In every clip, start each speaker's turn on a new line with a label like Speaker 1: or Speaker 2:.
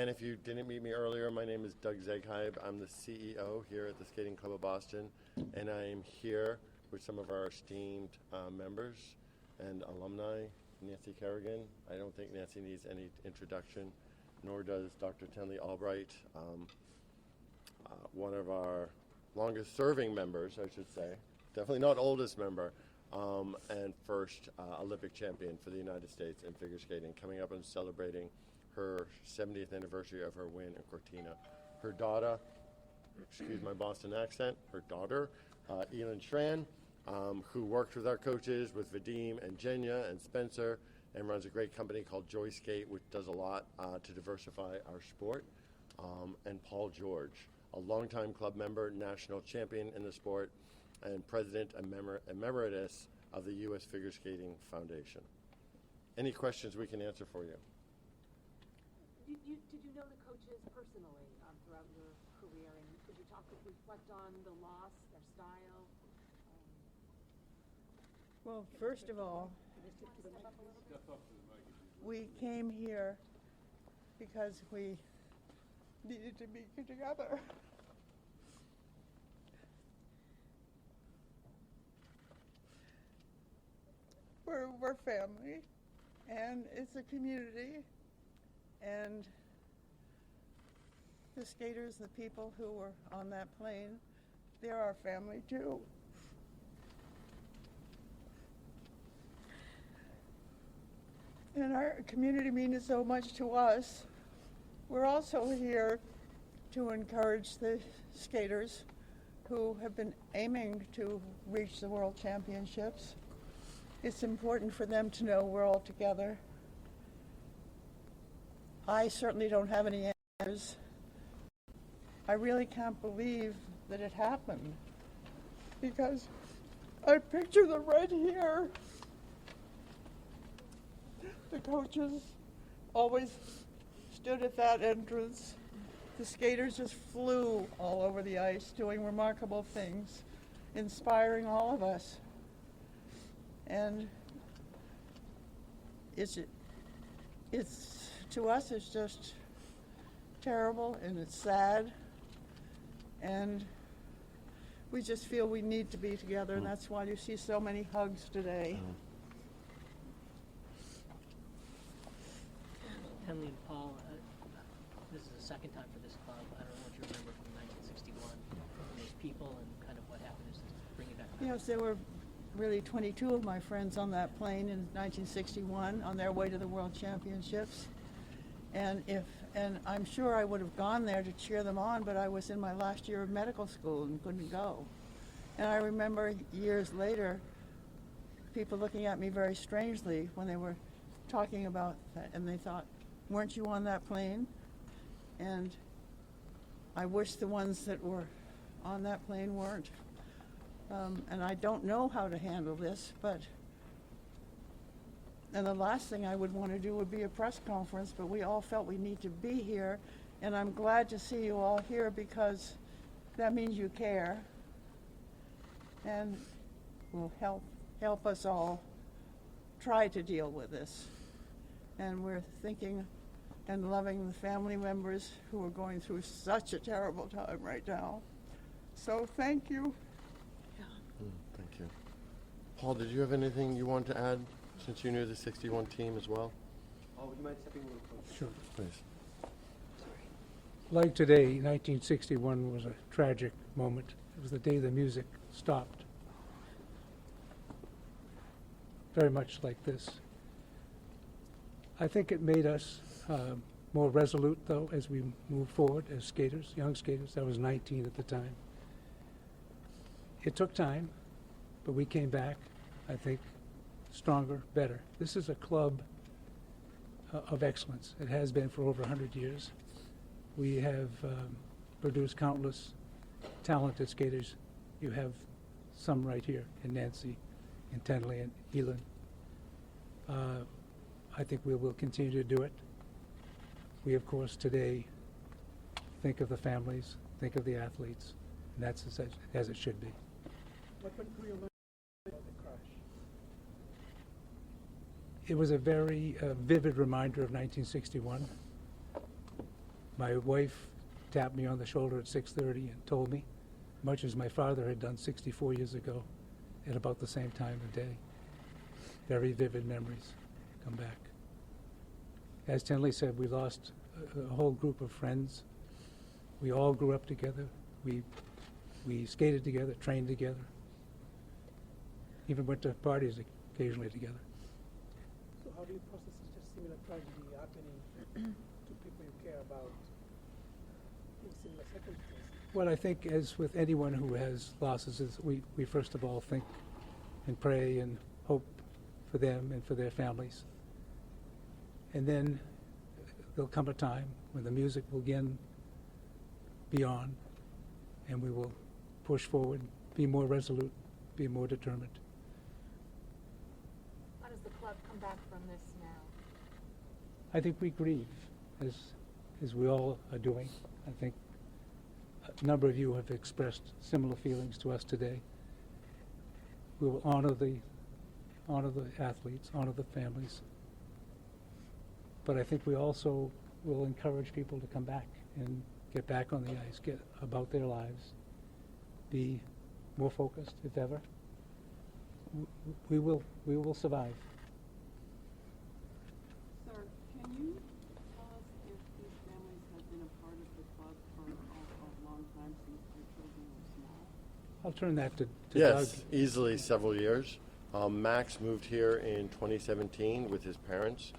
Speaker 1: And if you didn't meet me earlier, my name is Doug Zeghibe. I'm the CEO here at the Skating Club of Boston, and I am here with some of our esteemed members and alumni. Nancy Kerrigan, I don't think Nancy needs any introduction, nor does Dr. Tenley Albright, one of our longest serving members, I should say, definitely not oldest member, and first Olympic champion for the United States in figure skating, coming up and celebrating her 70th anniversary of her win in Cortina. Her daughter, excuse my Boston accent, her daughter, Elin Schran, who worked with our coaches, with Vadim and Jinna and Spencer, and runs a great company called Joy Skate, which does a lot to diversify our sport. And Paul George, a longtime club member, national champion in the sport, and president emeritus of the U.S. Figure Skating Foundation. Any questions we can answer for you?
Speaker 2: Did you know the coaches personally throughout your career, and could you reflect on the loss, their style?
Speaker 3: Well, first of all, we came here because we needed to be together. We're family, and it's a community, and the skaters, the people who were on that plane, they're our family too. And our community means so much to us. We're also here to encourage the skaters who have been aiming to reach the World Championships. It's important for them to know we're all together. I certainly don't have any answers. I really can't believe that it happened, because I picture them right here. The coaches always stood at that entrance. The skaters just flew all over the ice, doing remarkable things, inspiring all of us. And it's to us, it's just terrible, and it's sad, and we just feel we need to be together, and that's why you see so many hugs today.
Speaker 4: Tenley and Paul, this is the second time for this club. I don't know what you remember from 1961, those people and kind of what happened. Is bring it back.
Speaker 3: Yes, there were really 22 of my friends on that plane in 1961 on their way to the World Championships. And I'm sure I would have gone there to cheer them on, but I was in my last year of medical school and couldn't go. And I remember years later, people looking at me very strangely when they were talking about that, and they thought, weren't you on that plane? And I wish the ones that were on that plane weren't. And I don't know how to handle this, and the last thing I would want to do would be a press conference, but we all felt we need to be here, and I'm glad to see you all here because that means you care and will help us all try to deal with this. And we're thinking and loving the family members who are going through such a terrible time right now. So thank you.
Speaker 1: Thank you. Paul, did you have anything you want to add, since you knew the 61 team as well?
Speaker 5: Oh, would you mind stepping a little closer?
Speaker 6: Sure.
Speaker 1: Please.
Speaker 6: Like today, 1961 was a tragic moment. It was the day the music stopped. Very much like this. I think it made us more resolute, though, as we moved forward as skaters, young skaters. I was 19 at the time. It took time, but we came back, I think, stronger, better. This is a club of excellence. It has been for over 100 years. We have produced countless talented skaters. You have some right here in Nancy, in Tenley, and Elin. I think we will continue to do it. We, of course, today think of the families, think of the athletes, and that's as it should be.
Speaker 3: What can we learn about the crash?
Speaker 6: It was a very vivid reminder of 1961. My wife tapped me on the shoulder at 6:30 and told me, much as my father had done 64 years ago, at about the same time of day. Very vivid memories come back. As Tinley said, we lost a whole group of friends. We all grew up together. We skated together, trained together, even went to parties occasionally together.
Speaker 7: So how do you process such a similar tragedy happening to people you care about in similar circumstances?
Speaker 6: Well, I think as with anyone who has losses, we first of all think and pray and hope for them and for their families. And then there'll come a time when the music will again be on, and we will push forward, be more resolute, be more determined.
Speaker 2: How does the club come back from this now?
Speaker 6: I think we grieve, as we all are doing. I think a number of you have expressed similar feelings to us today. We will honor the athletes, honor the families. But I think we also will encourage people to come back and get back on the ice, get about their lives, be more focused if ever. We will survive.
Speaker 8: Sir, can you tell us if these families have been a part of the club for a long time since their children were small?
Speaker 6: I'll turn that to
Speaker 1: Yes,
Speaker 6: Doug.
Speaker 1: easily several years. Max moved here in 2017 with his parents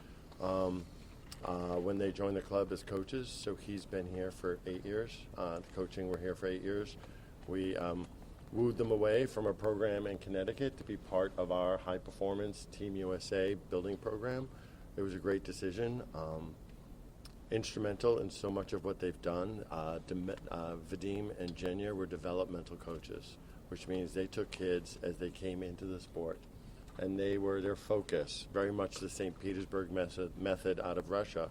Speaker 1: when they joined the club as coaches. So he's been here for 8 years. The coaching, we're here for 8 years. We wooed them away from a program in Connecticut to be part of our high performance Team USA building program. It was a great decision. Instrumental in so much of what they've done. Vadim and Jinna were developmental coaches, which means they took kids as they came into the sport, and their focus, very much the St. Petersburg method out of Russia,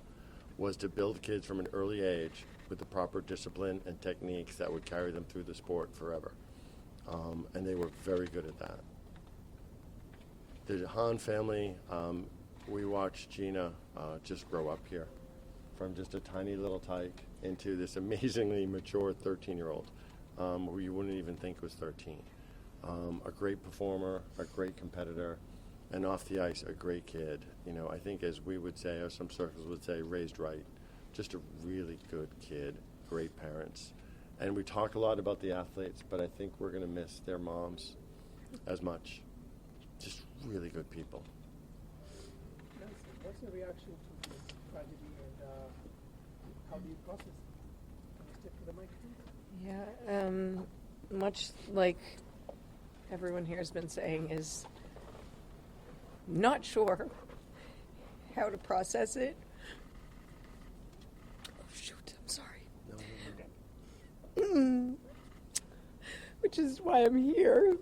Speaker 1: was to build kids from an early age with the proper discipline and techniques that would carry them through the sport forever. And they were very good at that. The Hahn family, we watched Jinna just grow up here from just a tiny little tyke into this amazingly mature 13-year-old who you wouldn't even think was 13. A great performer, a great competitor, and off the ice, a great kid. You know, I think as we would say, or some circles would say, raised right. Just a really good kid, great parents. And we talk a lot about the athletes, but I think we're going to miss their moms as much. Just really good people.
Speaker 7: Nancy, what's your reaction to this tragedy, and how do you process it? Can you step to the microphone?
Speaker 9: Yeah, much like everyone here has been saying, is not sure how to process it. Oh, shoot, I'm sorry. Which is why I'm here.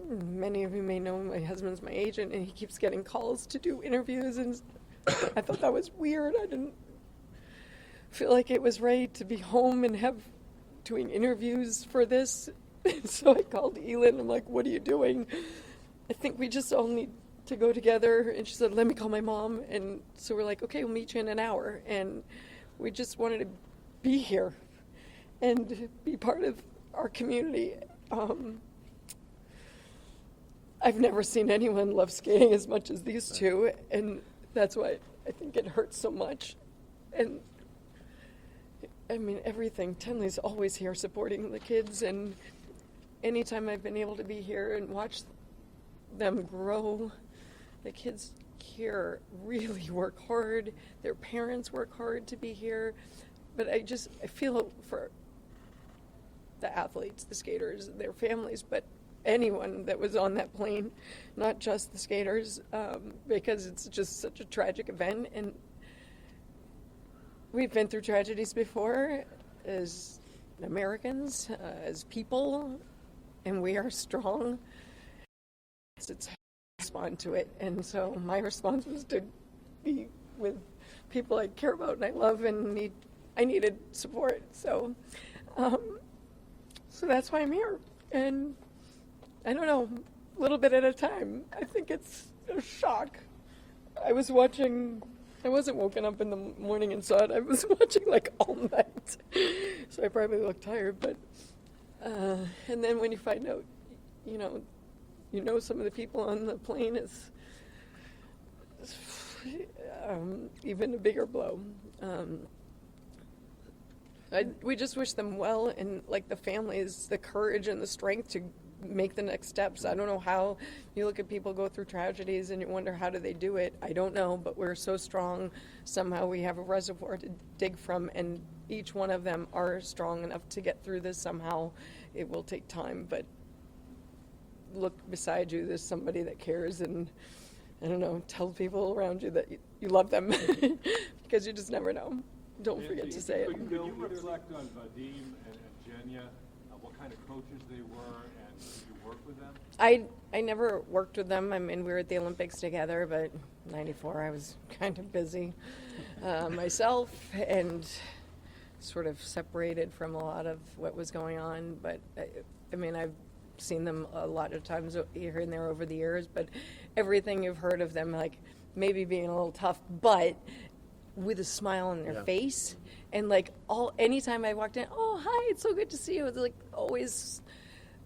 Speaker 9: Many of you may know my husband's my agent, and he keeps getting calls to do interviews, and I thought that was weird. I didn't feel like it was right to be home and doing interviews for this. So I called Elin. I'm like, what are you doing? I think we just all need to go together. And she said, let me call my mom. And so we're like, okay, we'll meet you in an hour. And we just wanted to be here and be part of our community. I've never seen anyone love skating as much as these two, and that's why I think it hurts so much. And I mean, everything. Tenley's always here supporting the kids, and anytime I've been able to be here and watch them grow, the kids here really work hard. Their parents work hard to be here. But I feel for the athletes, the skaters, their families, but anyone that was on that plane, not just the skaters, because it's just such a tragic event. And we've been through tragedies before as Americans, as people, and we are strong. It's how to respond to it. And so my response was to be with people I care about and I love and I needed support. So that's why I'm here. And I don't know, a little bit at a time. I think it's a shock. I was watching I wasn't woken up in the morning and saw it. I was watching like all night, so I probably looked tired. But and then when you find out, you know some of the people on the plane is even a bigger blow. We just wish them well, and like the families, the courage and the strength to make the next steps. I don't know how you look at people go through tragedies and you wonder how do they do it. I don't know, but we're so strong. Somehow we have a reservoir to dig from, and each one of them are strong enough to get through this somehow. It will take time, but look beside you. There's somebody that cares, and I don't know, tell people around you that you love them because you just never know. Don't forget to say it.
Speaker 10: Could you reflect on Vadim and Evgenia, what kind of coaches they were, and did you work with them?
Speaker 9: I never worked with them. I mean, we were at the Olympics together, but '94 I was kind of busy myself and sort of separated from a lot of what was going on. But I mean, I've seen them a lot of times here and there over the years, but everything you've heard of them, like maybe being a little tough, but with a smile on their face, and like anytime I walked in, oh hi, it's so good to see you. It's like always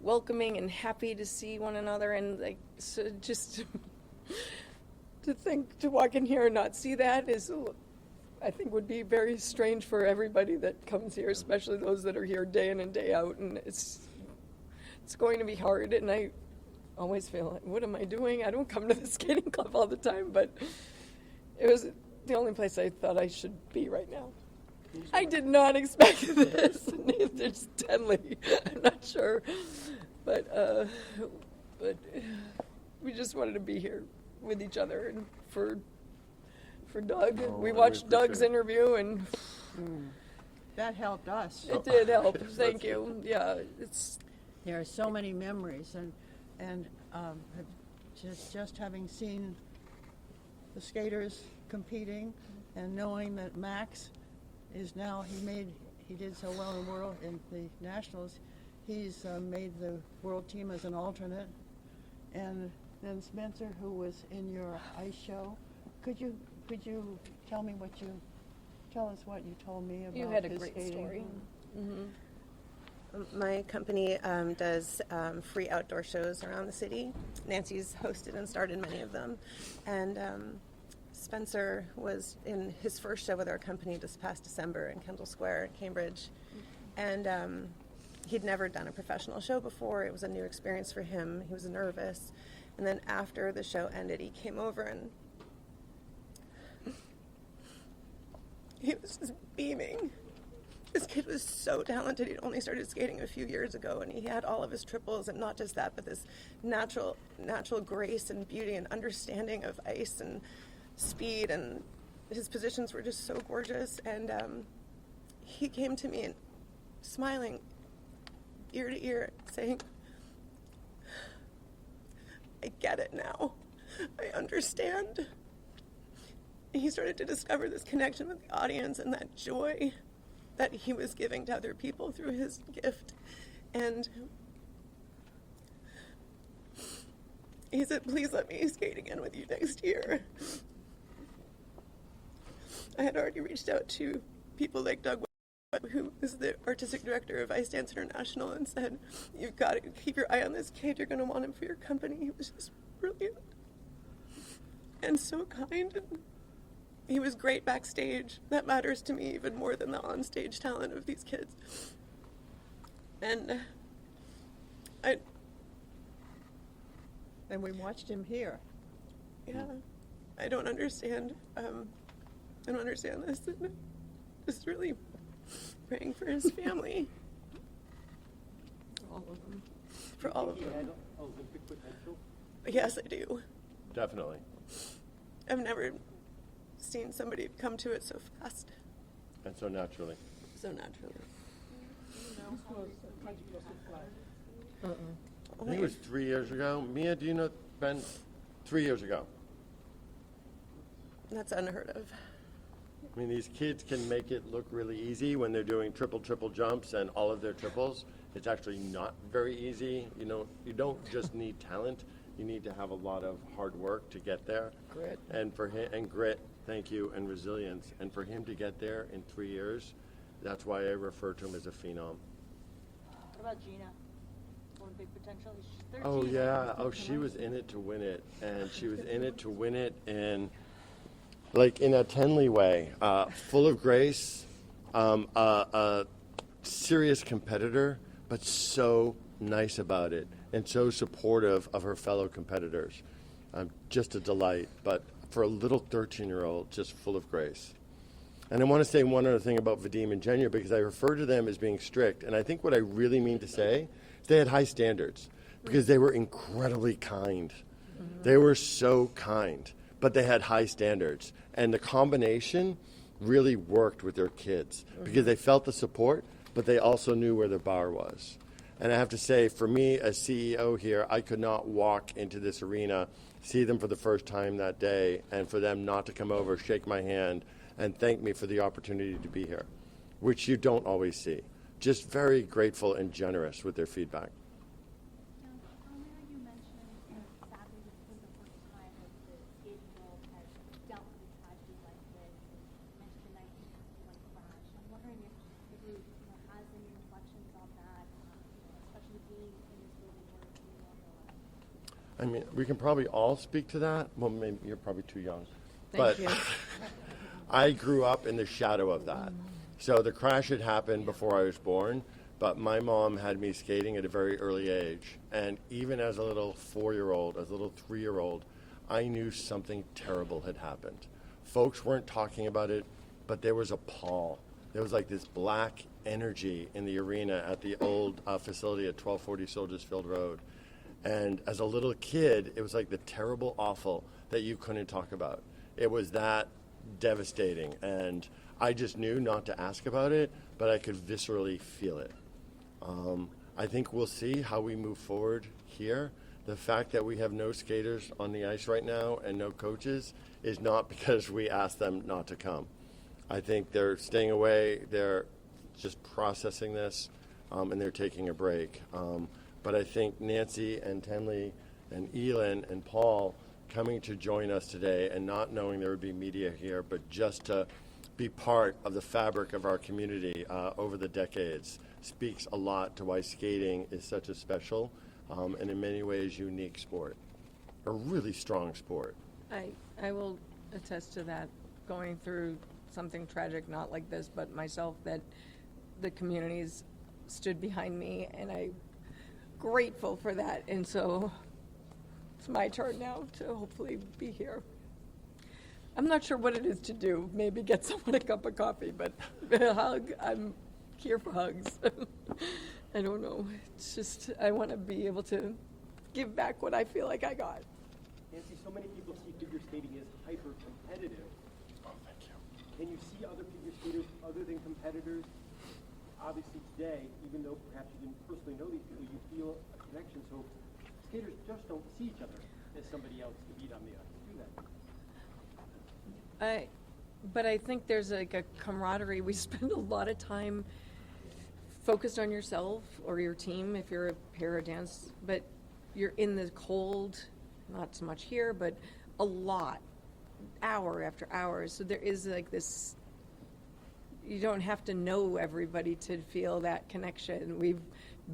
Speaker 9: welcoming and happy to see one another, and like so just to walk in here and not see that is, I think, would be very strange for everybody that comes here, especially those that are here day in and day out, and it's going to be hard. And I always feel like, what am I doing? I don't come to the skating club all the time, but it was the only place I thought I should be right now. I did not expect this, neither did Tenley. I'm not sure, but we just wanted to be here with each other, and for Doug. We watched Doug's interview, and
Speaker 3: That helped us.
Speaker 9: it did help. Thank you. Yeah,
Speaker 3: There are so many memories, and just having seen the skaters competing, and knowing that Max is now, he did so well in the world in the nationals. He's made the world team as an alternate, and then Spencer, who was in your ice show. Could you tell us what you told me about?
Speaker 9: you had a
Speaker 3: his
Speaker 9: great
Speaker 3: skating?
Speaker 9: story.
Speaker 11: My company does free outdoor shows around the city. Nancy's hosted and started many of them. And Spencer was in his first show with our company this past December in Kendall Square in Cambridge. And he'd never done a professional show before. It was a new experience for him. He was nervous. And then after the show ended, he came over and he was just beaming. This kid was so talented. He'd only started skating a few years ago, and he had all of his triples, and not just that, but this natural grace and beauty and understanding of ice and speed, and his positions were just so gorgeous. And he came to me and smiling ear to ear, saying, I get it now. I understand. And he started to discover this connection with the audience and that joy that he was giving to other people through his gift. And he said, please let me skate again with you next year. I had already reached out to people like Doug, who is the artistic director of Ice Dance International, and said, you've got to keep your eye on this kid. You're going to want him for your company. He was just brilliant and so kind. And he was great backstage. That matters to me even more than the onstage talent of these kids. And
Speaker 3: And we watched him here.
Speaker 11: yeah, I don't understand. I don't understand this. And just really praying for his family.
Speaker 9: All of them.
Speaker 11: For all of them.
Speaker 5: Had Olympic potential?
Speaker 11: Yes, I do.
Speaker 1: Definitely.
Speaker 11: I've never seen somebody come to it so fast,
Speaker 1: And so naturally.
Speaker 11: so naturally.
Speaker 7: This was a tragic loss of life.
Speaker 1: I think it was 3 years ago. Mia, do you know Ben? 3 years ago.
Speaker 11: That's unheard of.
Speaker 1: I mean, these kids can make it look really easy when they're doing triple jumps and all of their triples. It's actually not very easy. You don't just need talent. You need to have a lot of hard work to get there.
Speaker 9: Grit.
Speaker 1: And for him, and grit. thank you, and resilience. And for him to get there in 3 years, that's why I refer to him as a phenom.
Speaker 12: What about Jinna? Olympic potential? She's 13.
Speaker 1: Oh, yeah. Oh, she was in it to win it. And she was in it to win it in, like, in a Tenley way. Full of grace, a serious competitor, but so nice about it and so supportive of her fellow competitors. Just a delight, but for a little 13-year-old, just full of grace. And I want to say one other thing about Vadim and Evgenia, because I refer to them as being strict, and I think what I really mean to say is they had high standards because they were incredibly kind. They were so kind, but they had high standards. And the combination really worked with their kids because they felt the support, but they also knew where their bar was. And I have to say, for me as CEO here, I could not walk into this arena, see them for the first time that day, and for them not to come over, shake my hand, and thank me for the opportunity to be here, which you don't always see. Just very grateful and generous with their feedback.
Speaker 12: Earlier you mentioned, sadly, this was the first time that the skating world has dealt with a tragedy like this. You mentioned the 1961 crash. I'm wondering if the group has any reflections on that, especially being in this building where it's memorialized.
Speaker 1: I mean, we can probably all speak to that. Well, maybe you're probably too young.
Speaker 9: Thank you.
Speaker 1: I grew up in the shadow of that. So the crash had happened before I was born, but my mom had me skating at a very early age. And even as a little 4-year-old, as a little 3-year-old, I knew something terrible had happened. Folks weren't talking about it, but there was a pall. There was like this black energy in the arena at the old facility at 1240 Soldiers Field Road. And as a little kid, it was like the terrible awful that you couldn't talk about. It was that devastating, and I just knew not to ask about it, but I could viscerally feel it. I think we'll see how we move forward here. The fact that we have no skaters on the ice right now and no coaches is not because we asked them not to come. I think they're staying away, they're just processing this, and they're taking a break. But I think Nancy and Tenley and Elin and Paul coming to join us today and not knowing there would be media here, but just to be part of the fabric of our community over the decades speaks a lot to why skating is such a special and in many ways unique sport, a really strong sport.
Speaker 9: I will attest to that, going through something tragic, not like this, but myself, that the communities stood behind me, and I'm grateful for that. And so it's my turn now to hopefully be here. I'm not sure what it is to do. Maybe get someone a cup of coffee, but a hug, I'm here for hugs. I don't know. It's just, I want to be able to give back what I feel like I got.
Speaker 5: Nancy, so many people see figure skating as hyper-competitive.
Speaker 1: Oh, thank you.
Speaker 5: Can you see other figure skaters other than competitors? Obviously today, even though perhaps you didn't personally know these people, you feel a connection. So skaters just don't see each other as somebody else to beat on the ice. Do that.
Speaker 9: But I think there's like a camaraderie. We spend a lot of time focused on yourself or your team if you're a para dance, but you're in the cold, not so much here, but a lot, hour after hour. So there is like this, you don't have to know everybody to feel that connection. We've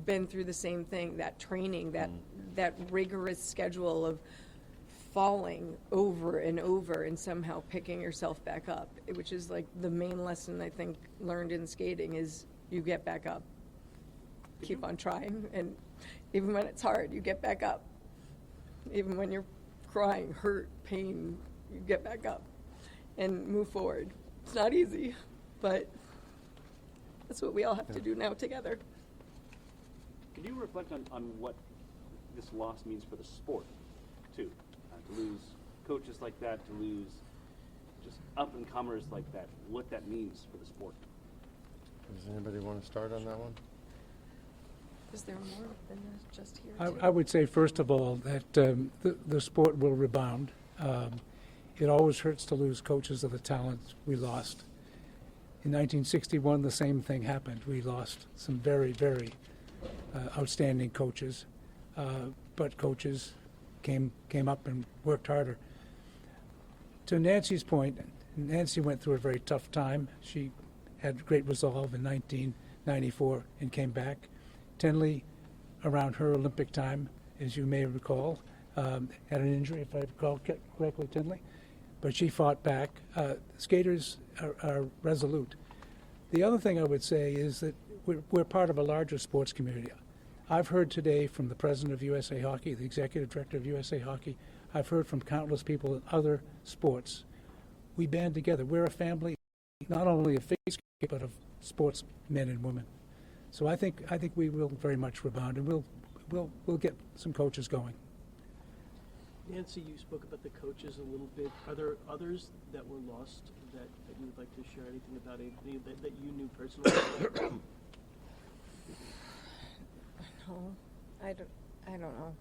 Speaker 9: been through the same thing, that training, that rigorous schedule of falling over and over and somehow picking yourself back up, which is like the main lesson I think learned in skating is you get back up. Keep on trying, and even when it's hard, you get back up. Even when you're crying, hurt, pain, you get back up and move forward. It's not easy, but that's what we all have to do now together.
Speaker 13: Can you reflect on what this loss means for the sport, too? To lose coaches like that, to lose just up-and-comers like that, what that means for the sport.
Speaker 1: Does anybody want to start on that one?
Speaker 9: Is there more than just here?
Speaker 6: I would say, first of all, that the sport will rebound. It always hurts to lose coaches of the talent we lost. In 1961, the same thing happened. We lost some very, very outstanding coaches, but coaches came up and worked harder. To Nancy's point, Nancy went through a very tough time. She had great resolve in 1994 and came back. Tenley, around her Olympic time, as you may recall, had an injury, if I recall correctly, Tenley. But she fought back. Skaters are resolute. The other thing I would say is that we're part of a larger sports community. I've heard today from the president of USA Hockey, the executive director of USA Hockey. I've heard from countless people in other sports. We band together. We're a family, not only of figure skating, but of sports men and women. So I think we will very much rebound, and we'll get some coaches going.
Speaker 7: Nancy, you spoke about the coaches a little bit. Are there others that were lost that you would like to share anything about, anything that you knew personally?
Speaker 9: No, I don't know.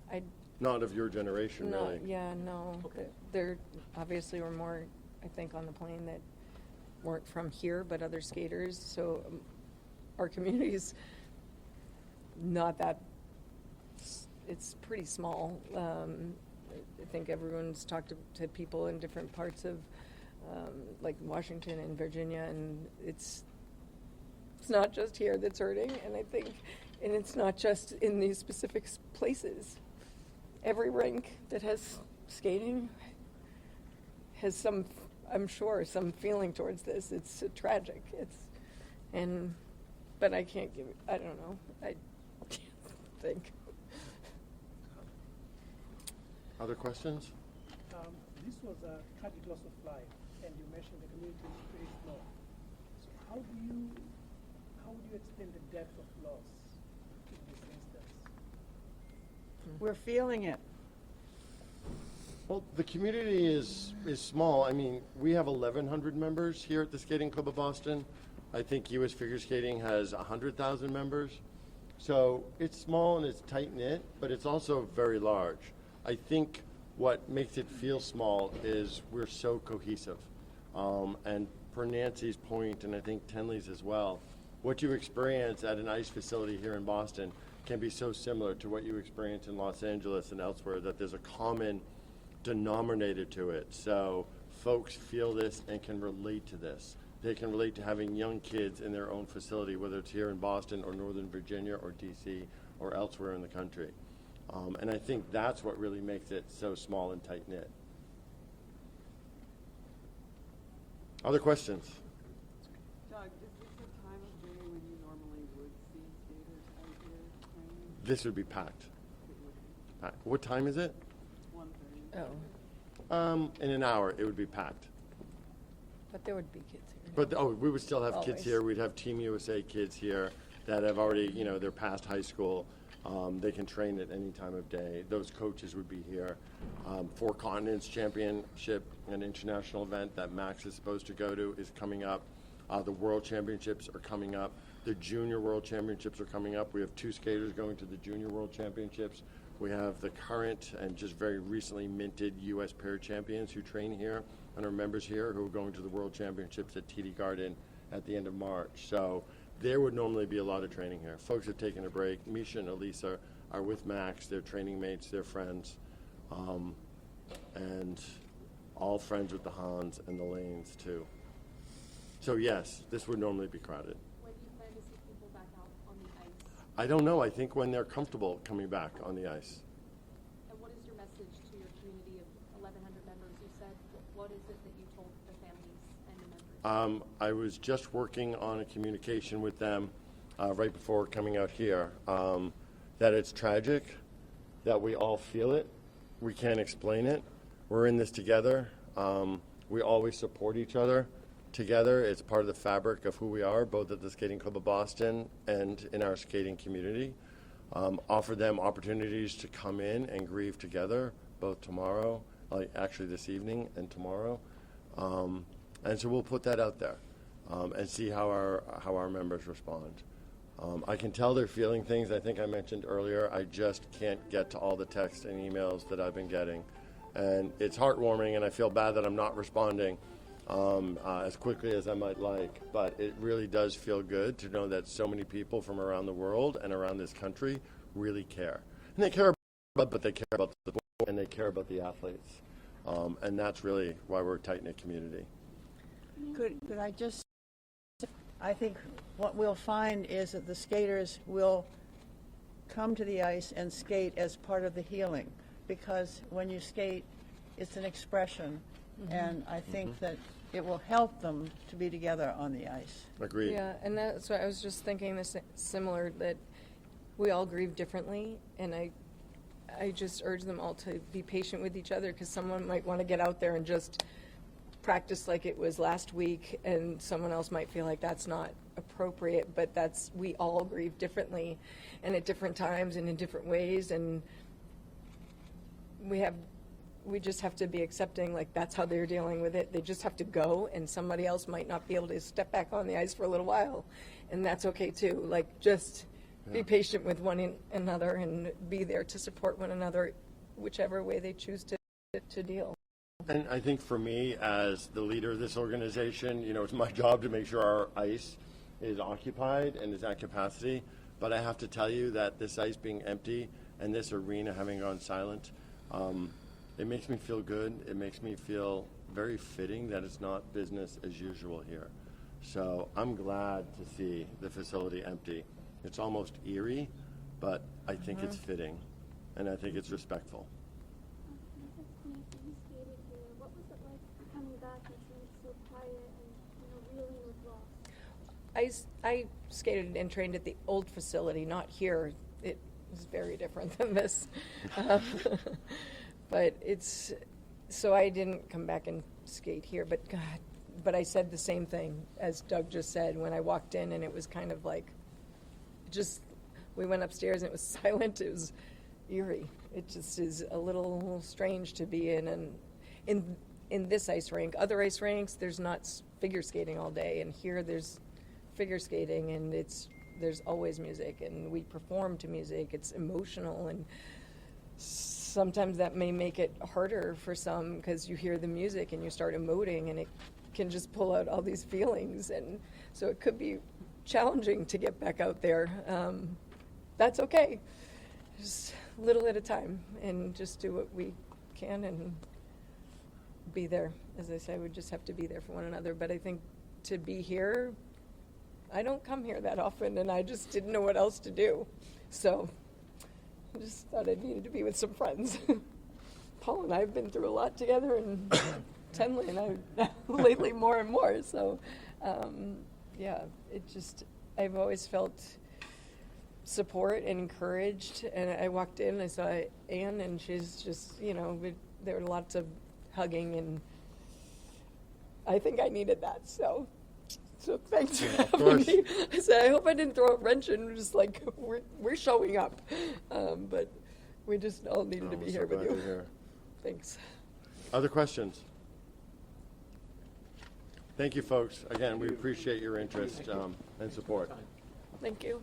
Speaker 1: Not of your generation,
Speaker 9: No,
Speaker 1: really.
Speaker 9: yeah, no.
Speaker 7: Okay.
Speaker 9: There obviously were more, I think, on the plane that weren't from here, but other skaters. So our community's not that, it's pretty small. I think everyone's talked to people in different parts of, like Washington and Virginia, and it's not just here that's hurting, and it's not just in these specific places. Every rink that has skating has some, I'm sure, some feeling towards this. It's tragic. But I can't I don't know. I can't think.
Speaker 1: Other questions?
Speaker 7: This was a tragic loss of life, and you mentioned the community is pretty small. So how would you explain the depth of loss in this instance?
Speaker 3: We're feeling it.
Speaker 1: Well, the community is small. I mean, we have 1,100 members here at the Skating Club of Boston. I think U.S. Figure Skating has 100,000 members. So it's small and it's tight-knit, but it's also very large. I think what makes it feel small is we're so cohesive. And per Nancy's point, and I think Tenley's as well, what you experience at an ice facility here in Boston can be so similar to what you experience in Los Angeles and elsewhere, that there's a common denominator to it. So folks feel this and can relate to this. They can relate to having young kids in their own facility, whether it's here in Boston or Northern Virginia or DC or elsewhere in the country. And I think that's what really makes it so small and tight-knit. Other questions?
Speaker 8: Doug, is this a time of day when you normally would see skaters out here training?
Speaker 1: This would be packed.
Speaker 8: It would be
Speaker 1: Packed. What time is it?
Speaker 8: 1:30.
Speaker 9: Oh,
Speaker 1: In an hour, it would be packed.
Speaker 9: but there would be kids here.
Speaker 1: But we would still have kids
Speaker 9: Always.
Speaker 1: here. We'd have Team USA kids here that have already, they're past high school. They can train at any time of day. Those coaches would be here. Four Continents Championship, an international event that Max is supposed to go to, is coming up. The World Championships are coming up. The Junior World Championships are coming up. We have two skaters going to the Junior World Championships. We have the current and just very recently minted U.S. pair champions who train here and are members here, who are going to the World Championships at TD Garden at the end of March. So there would normally be a lot of training here. Folks have taken a break. Misha and Elisa are with Max. They're training mates. They're friends. And all friends with the Hans and the Lanes, too. So, yes, this would normally be crowded.
Speaker 2: When do you plan to see people back out on the ice?
Speaker 1: I don't know. I think when they're comfortable coming back on the ice.
Speaker 2: And what is your message to your community of 1,100 members? You said, what is it that you told the families and the members?
Speaker 1: I was just working on a communication with them right before coming out here, that it's tragic, that we all feel it. We can't explain it. We're in this together. We always support each other together. It's part of the fabric of who we are, both at the Skating Club of Boston and in our skating community. Offer them opportunities to come in and grieve together, both tomorrow, actually this evening and tomorrow. And so we'll put that out there and see how our members respond. I can tell they're feeling things. I think I mentioned earlier, I just can't get to all the texts and emails that I've been getting. And it's heartwarming, and I feel bad that I'm not responding as quickly as I might like. But it really does feel good to know that so many people from around the world and around this country really care. And they care about, but they care about the sport, and they care about the athletes. And that's really why we're a tight-knit community.
Speaker 3: Could I just, I think what we'll find is that the skaters will come to the ice and skate as part of the healing, because when you skate, it's an expression, and I think that it will help them to be together on the ice.
Speaker 1: Agreed.
Speaker 9: Yeah, and that's why I was just thinking this similar, that we all grieve differently, and I just urge them all to be patient with each other, because someone might want to get out there and just practice like it was last week, and someone else might feel like that's not appropriate, but we all grieve differently and at different times and in different ways, and we just have to be accepting, like, that's how they're dealing with it. They just have to go, and somebody else might not be able to step back on the ice for a little while, and that's okay too. Like, just be patient with one another and be there to support one another, whichever way they choose to deal.
Speaker 1: And I think for me, as the leader of this organization, it's my job to make sure our ice is occupied and is at capacity. But I have to tell you that this ice being empty and this arena having gone silent, it makes me feel good. It makes me feel very fitting that it's not business as usual here. So I'm glad to see the facility empty. It's almost eerie, but I think it's fitting, and I think it's respectful.
Speaker 12: What was it like coming back and seeing so quiet and reeling with loss?
Speaker 9: I skated and trained at the old facility, not here. It was very different than this. But so I didn't come back and skate here, but I said the same thing as Doug just said when I walked in, and it was kind of like, we went upstairs and it was silent. It was eerie. It just is a little strange to be in this ice rink. Other ice rinks, there's not figure skating all day, and here there's figure skating, and there's always music, and we perform to music. It's emotional, and sometimes that may make it harder for some, because you hear the music and you start emoting, and it can just pull out all these feelings, and so it could be challenging to get back out there. That's okay. Just a little at a time, and just do what we can and be there. As I say, we just have to be there for one another. But I think to be here, I don't come here that often, and I just didn't know what else to do. So I just thought I needed to be with some friends. Paul and I have been through a lot together, and Tenley and I lately more and more. So I've always felt support and encouraged, and I walked in and I saw Anne, and she's just, there were lots of hugging, and I think I needed that, so thanks for having me. I said, I hope I didn't throw a wrench in, just like, we're showing up, but we just all needed to be here with you. Thanks.
Speaker 1: Other questions? Thank you, folks. Again, we appreciate your interest and support.
Speaker 9: Thank you.